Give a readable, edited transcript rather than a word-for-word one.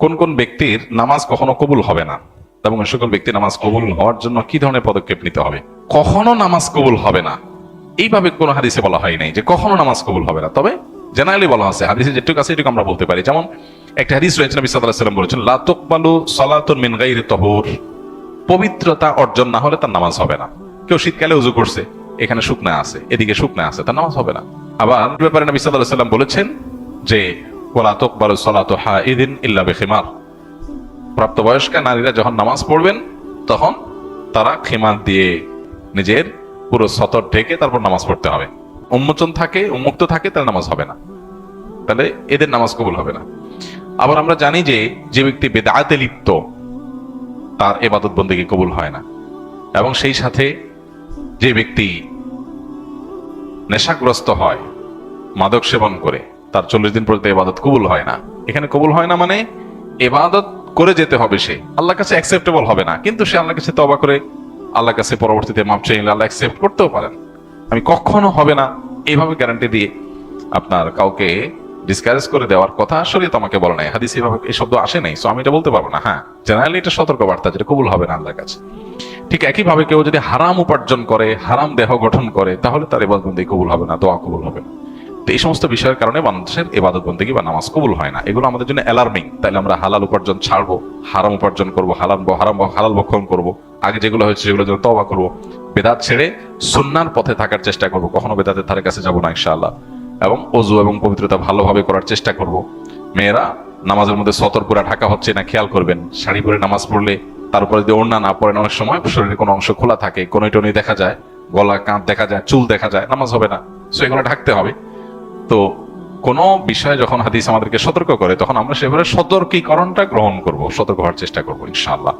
কোন কোন ব্যক্তির নামাজ কখনো কবুল হবে না এবং সকল ব্যক্তির নামাজ কবুল হওয়ার জন্য কি ধরনের পদক্ষেপ নিতে হবে। কখনো নামাজ কবুল হবে না এইভাবে কোন হাদিসে বলা হয় নাই যে কখনো নামাজ কবুল হবে না, তবে জেনারেলি বলা আছে হাদিসে যেটুকু আছে এটুকু আমরা বলতে পারি। যেমন একটা হাদিস রয়েছে, নবী সাল্লাল্লাহু আলাইহি ওয়াসাল্লাম বলেছেন, লা তুকবালু সালাতুন মিন গায়রি তাহুর, পবিত্রতা অর্জন না হলে তার নামাজ হবে না। কেউ শীতকালে ওযু করছে, এখানে শুকনা আছে, এদিকে শুকনা আছে, তার নামাজ হবে না। আবার ব্যাপারে নবী সাল্লাল্লাহু আলাইহি ওয়াসাল্লাম বলেছেন যে ওয়ালা তুকবালু সালাতু হাইদিন ইল্লা বিখিমার, প্রাপ্তবয়স্ক নারীরা যখন নামাজ পড়বেন তখন তারা খিমার দিয়ে নিজের পুরো সতর ঢেকে তারপর নামাজ পড়তে হবে। উন্মুক্ত থাকে তার নামাজ হবে না, তাহলে এদের নামাজ কবুল হবে না। আবার আমরা জানি যে যে ব্যক্তি বেদাতে লিপ্ত তার ইবাদত বন্দেগী কবুল হয় না, এবং সেই সাথে যে ব্যক্তি নেশাগ্রস্ত হয়, মাদক সেবন করে, তার 40 দিন পর্যন্ত ইবাদত কবুল হয় না। এখানে কবুল হয় না মানে ইবাদত করে যেতে হবে, সে আল্লাহর কাছে অ্যাকসেপ্টেবল হবে না, কিন্তু সে আল্লাহর কাছে তওবা করে আল্লাহর কাছে পরবর্তীতে মাপ চাইলে আল্লাহ অ্যাকসেপ্ট করতেও পারেন। আমি কখনো হবে না এইভাবে গ্যারান্টি দিয়ে আপনার কাউকে ডিসকারেজ করে দেওয়ার কথা শরীয়ত আমাকে বলে নাই, হাদিসে এভাবে এই শব্দ আসে নাই, সো আমি এটা বলতে পারবো না। হ্যাঁ, জেনারেলি এটা সতর্ক বার্তা, যেটা কবুল হবে না আল্লাহর কাছে। ঠিক একইভাবে কেউ যদি হারাম উপার্জন করে, হারাম দেহ গঠন করে, তাহলে তার ইবাদত বন্দেগী কবুল হবে না, দোয়া কবুল হবে না। তো এই সমস্ত বিষয়ের কারণে মানুষের ইবাদত বন্দেগী বা নামাজ কবুল হয় না। এগুলো আমাদের জন্য অ্যালার্মিং। তাইলে আমরা হালাল উপার্জন ছাড়বো, হারাম উপার্জন করবো, হালাল ভক্ষণ করবো, আগে যেগুলো হয়েছে সেগুলোর জন্য তওবা করবো, বেদাত ছেড়ে সুন্নাহর পথে থাকার চেষ্টা করবো, কখনো বেদাতের ধারে কাছে যাবো না ইনশাআল্লাহ, এবং ওযু এবং পবিত্রতা ভালোভাবে করার চেষ্টা করব। মেয়েরা নামাজের মধ্যে সতর পুরা ঢাকা হচ্ছে না খেয়াল করবেন। শাড়ি পরে নামাজ পড়লে তার উপরে যদি ওড়না না পড়েন, অনেক সময় শরীরের কোনো অংশ খোলা থাকে, কোনো টনি দেখা যায়, গলা কাঁধ দেখা যায়, চুল দেখা যায়, নামাজ হবে না। সো এগুলো ঢাকতে হবে। তো কোনো বিষয়ে যখন হাদিস আমাদেরকে সতর্ক করে, তখন আমরা সেভাবে সতর্কীকরণটা গ্রহণ করব, সতর্ক হওয়ার চেষ্টা করবো ইনশাআল্লাহ।